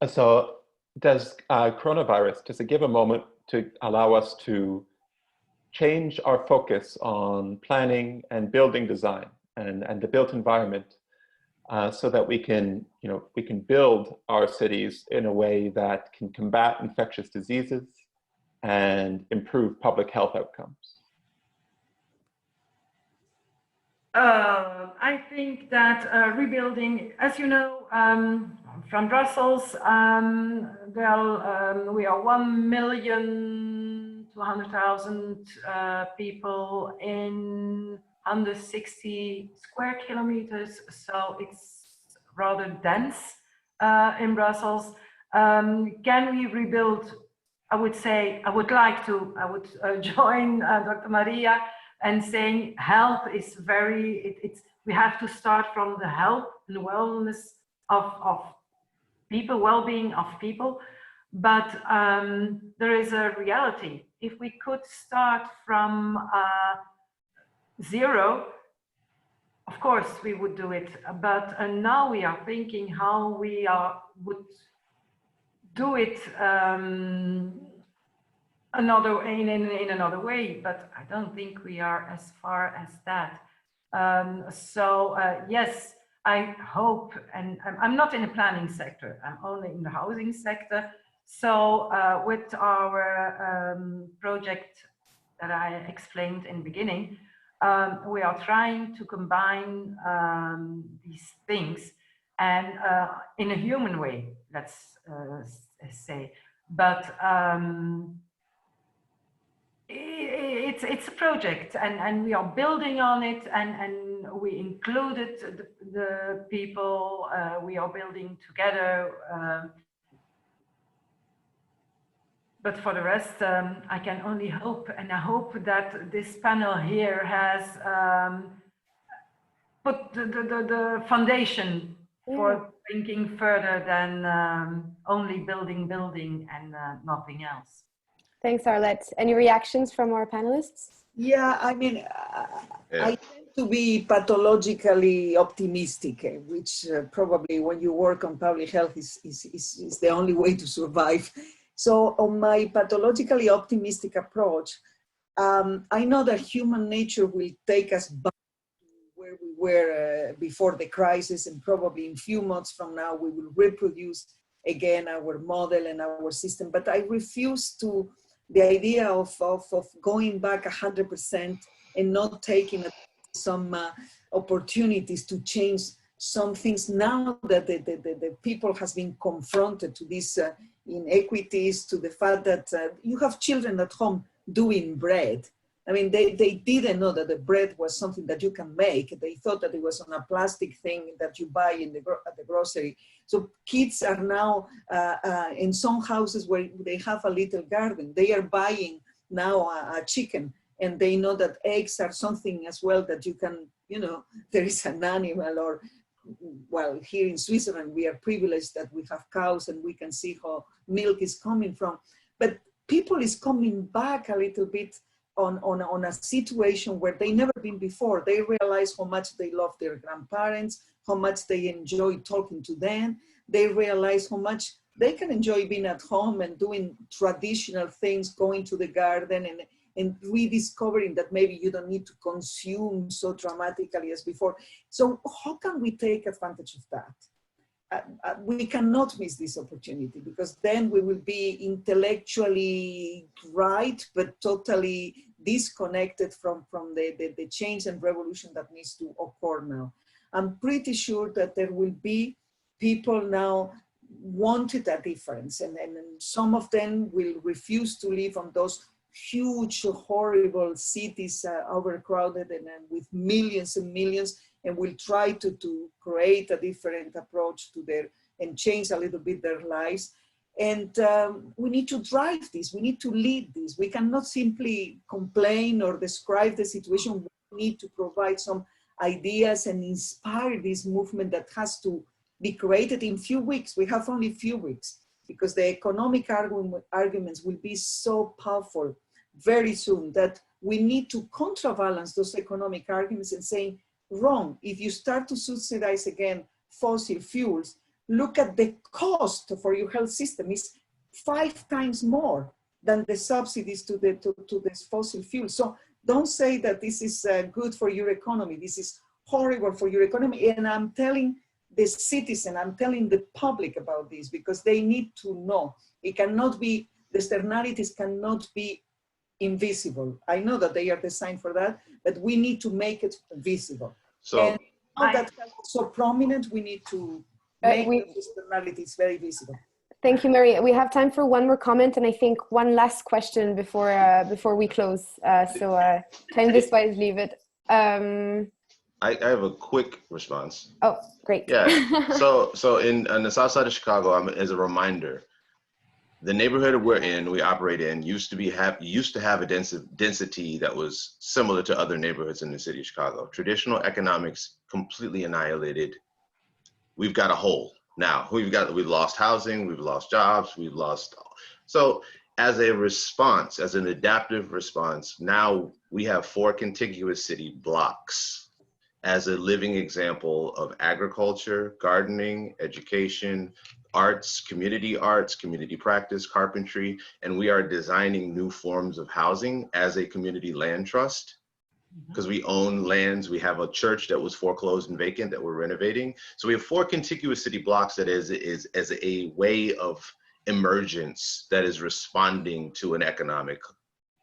So does coronavirus, does it give a moment to allow us to change our focus on planning and building design and the built environment so that we can, you know, we can build our cities in a way that can combat infectious diseases and improve public health outcomes? I think that rebuilding, as you know, from Brussels, we are 1,200,000 people in 160 square kilometers, so it's rather dense in Brussels. Can we rebuild? I would say, I would join Dr. Maria and saying health is we have to start from the health and wellness of people, well-being of people. But there is a reality. If we could start from zero, of course we would do it. But now we are thinking how we would do it in another way, but I don't think we are as far as that. Yes, I hope, and I'm not in the planning sector, I'm only in the housing sector. So with our project that I explained in the beginning, we are trying to combine these things and in a human way, let's say. But it's a project, and we are building on it, and we included the people. We are building together. But for the rest, I can only hope, and I hope that this panel here has put the foundation for thinking further than only building and nothing else. Thanks, Arlette. Any reactions from our panelists? Yeah, I mean, I tend to be pathologically optimistic, which probably when you work on public health is the only way to survive. So on my pathologically optimistic approach, I know that human nature will take us back to where we were before the crisis, and probably in a few months from now, we will reproduce again our model and our system. But I refuse to the idea of going back 100% and not taking some opportunities to change some things now that the people has been confronted to these inequities, to the fact that you have children at home doing bread. I mean, they didn't know that the bread was something that you can make. They thought that it was on a plastic thing that you buy at the grocery. So kids are now in some houses where they have a little garden. They are buying now a chicken, and they know that eggs are something as well that you can, you know, there is an animal. Or, well, here in Switzerland, we are privileged that we have cows and we can see how milk is coming from. But people is coming back a little bit on a situation where they never been before. They realize how much they love their grandparents, how much they enjoy talking to them. They realize how much they can enjoy being at home and doing traditional things, going to the garden and rediscovering that maybe you don't need to consume so dramatically as before. So how can we take advantage of that? We cannot miss this opportunity, because then we will be intellectually right, but totally disconnected from the change and revolution that needs to occur now. I'm pretty sure that there will be people now wanted a difference, and some of them will refuse to live on those huge, horrible cities, overcrowded and with millions and millions, and will try to create a different approach to and change a little bit their lives. And we need to drive this, we need to lead this. We cannot simply complain or describe the situation. We need to provide some ideas and inspire this movement that has to be created in few weeks. We have only few weeks, because the economic arguments will be so powerful very soon that we need to counterbalance those economic arguments and saying, wrong, if you start to subsidize again fossil fuels, look at the cost for your health system is 5 times more than the subsidies to this fossil fuel. So don't say that this is good for your economy. This is horrible for your economy. And I'm telling the citizen, I'm telling the public about this, because they need to know. It cannot be, the externalities cannot be invisible. I know that they are designed for that, but we need to make it visible. So now that is so prominent, we need to make those externalities very visible. Thank you, Maria. We have time for one more comment, and I think one last question before we close. Time this wisely, but I have a quick response. Oh, great. Yeah. So in the south side of Chicago, as a reminder, the neighborhood we operate in, used to have a density that was similar to other neighborhoods in the city of Chicago. Traditional economics completely annihilated. We've got a hole now. We've lost housing, we've lost jobs, we've lost. So as a response, as an adaptive response, now we have 4 contiguous city blocks as a living example of agriculture, gardening, education, arts, community practice, carpentry, and we are designing new forms of housing as a community land trust, because we own lands. We have a church that was foreclosed and vacant that we're renovating. So we have 4 contiguous city blocks that is as a way of emergence that is responding to an economic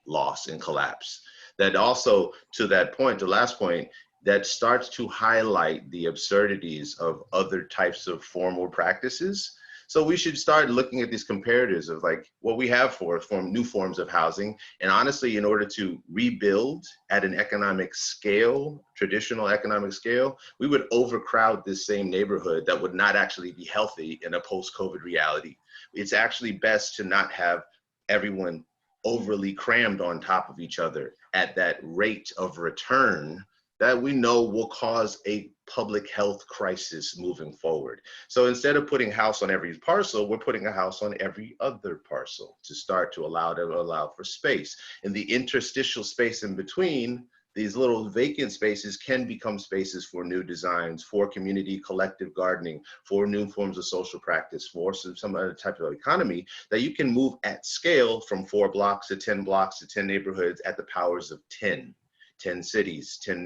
loss and collapse. That also, to that point, the last point, that starts to highlight the absurdities of other types of formal practices. So we should start looking at these comparatives of like what we have new forms of housing. And honestly, in order to rebuild at an economic scale, traditional economic scale, we would overcrowd this same neighborhood that would not actually be healthy in a post-COVID reality. It's actually best to not have everyone overly crammed on top of each other at that rate of return that we know will cause a public health crisis moving forward. So instead of putting a house on every parcel, we're putting a house on every other parcel to start to allow for space. And the interstitial space in between, these little vacant spaces can become spaces for new designs, for community collective gardening, for new forms of social practice, for some other type of economy that you can move at scale from 4 blocks to 10 blocks to 10 neighborhoods at the powers of 10 cities, 10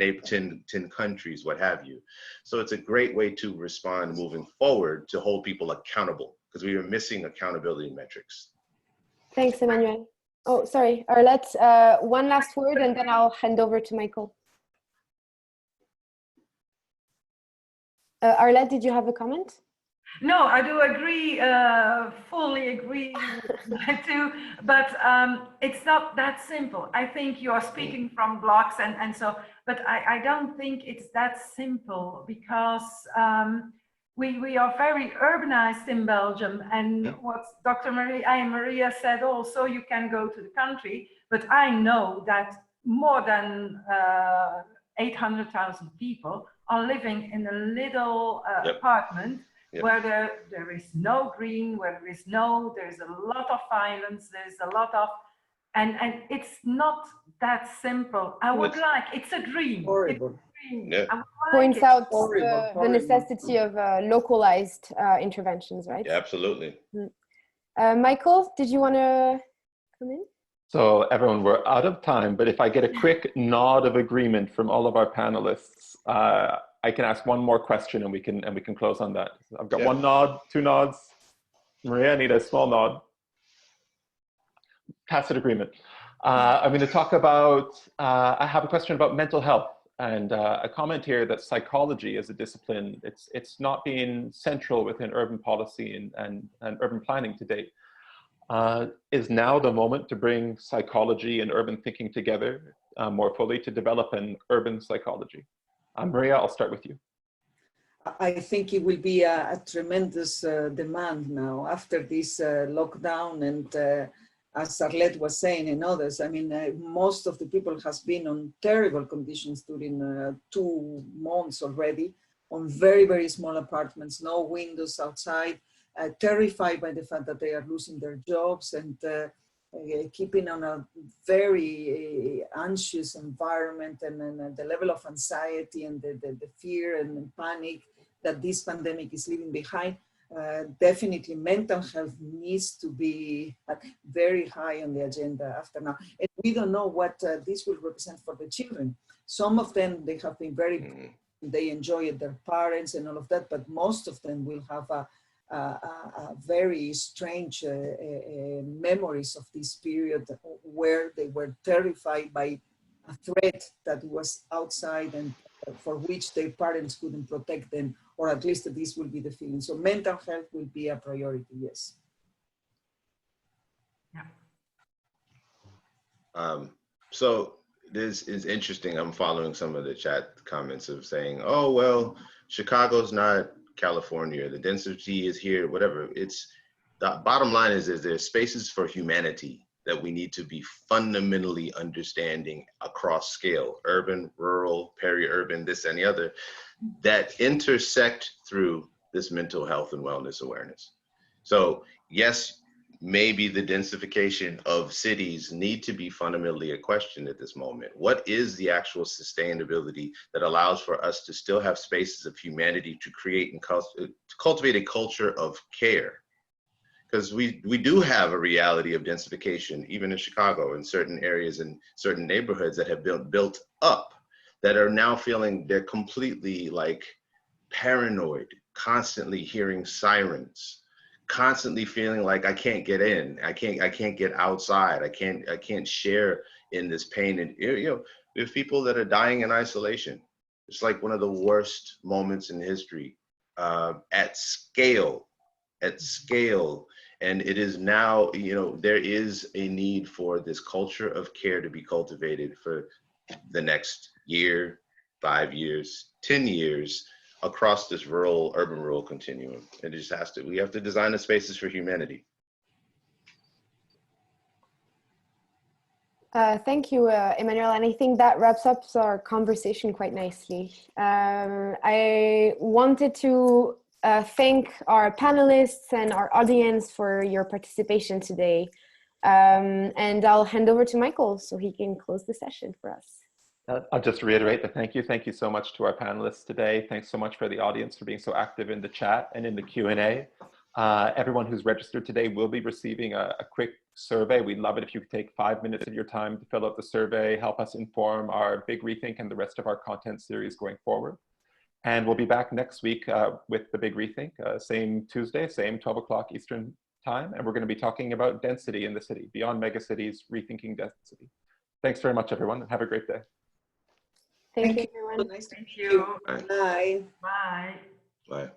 countries, what have you. So it's a great way to respond moving forward to hold people accountable, because we are missing accountability metrics. Thanks, Emmanuel. Oh, sorry, Arlette, one last word and then I'll hand over to Michael. Arlette, did you have a comment? No, I do agree, fully agree with you, but it's not that simple. I think you are speaking from blocks and so, but I don't think it's that simple, because we are very urbanized in Belgium, and what Dr. Maria said also, you can go to the country, but I know that more than 800,000 people are living in a little apartment. Yep. Where there is no green, where there is a lot of violence, there's a lot of, and it's not that simple. I would like, it's a dream. Horrible. Yeah. Points out the necessity of localized interventions, right? Yeah, absolutely. Michael, did you want to come in? So everyone, we're out of time, but if I get a quick nod of agreement from all of our panelists, I can ask one more question and we can close on that. I've got one nod, 2 nods. Maria, I need a small nod. Tacit agreement. I'm going to talk about, I have a question about mental health, and a comment here that psychology as a discipline, it's not been central within urban policy and urban planning to date. Is now the moment to bring psychology and urban thinking together more fully to develop an urban psychology? Maria, I'll start with you. I think it will be a tremendous demand now after this lockdown, and as Arlette was saying and others, I mean, most of the people has been on terrible conditions during 2 months already, on very, very small apartments, no windows outside, terrified by the fact that they are losing their jobs, and keeping on a very anxious environment, and the level of anxiety and the fear and panic that this pandemic is leaving behind. Definitely mental health needs to be very high on the agenda after now. And we don't know what this will represent for the children. Some of them, they have been they enjoy their parents and all of that, but most of them will have a very strange memories of this period where they were terrified by a threat that was outside and for which their parents couldn't protect them, or at least this will be the feeling. So mental health will be a priority, yes. So this is interesting. I'm following some of the chat comments of saying, oh, well, Chicago's not California, the density is here, whatever. It's the bottom line is there's spaces for humanity that we need to be fundamentally understanding across scale, urban, rural, peri-urban, this and the other, that intersect through this mental health and wellness awareness. So yes, maybe the densification of cities need to be fundamentally a question at this moment. What is the actual sustainability that allows for us to still have spaces of humanity to create and cultivate a culture of care? Because we do have a reality of densification, even in Chicago, in certain areas and certain neighborhoods that have been built up that are now feeling they're completely like paranoid, constantly hearing sirens, constantly feeling like I can't get in, I can't get outside, I can't share in this pain. And you know, there's people that are dying in isolation. It's like one of the worst moments in history at scale. And it is now, you know, there is a need for this culture of care to be cultivated for the next year, 5 years, 10 years, across this urban rural continuum. It just has to, we have to design the spaces for humanity. Thank you, Emmanuel, and I think that wraps up our conversation quite nicely. I wanted to thank our panelists and our audience for your participation today. And I'll hand over to Michael so he can close the session for us. I'll just reiterate the thank you. Thank you so much to our panelists today. Thanks so much for the audience for being so active in the chat and in the Q&A. Everyone who's registered today will be receiving a quick survey. We'd love it if you could take 5 minutes of your time to fill out the survey, help us inform our Big Rethink and the rest of our content series going forward. And we'll be back next week with the Big Rethink, same Tuesday, same 12 o'clock Eastern time. And we're going to be talking about density in the city, beyond megacities, rethinking density. Thanks very much, everyone, and have a great day. Thank you, everyone. Nice to Thank meet you. Bye. Bye. Bye.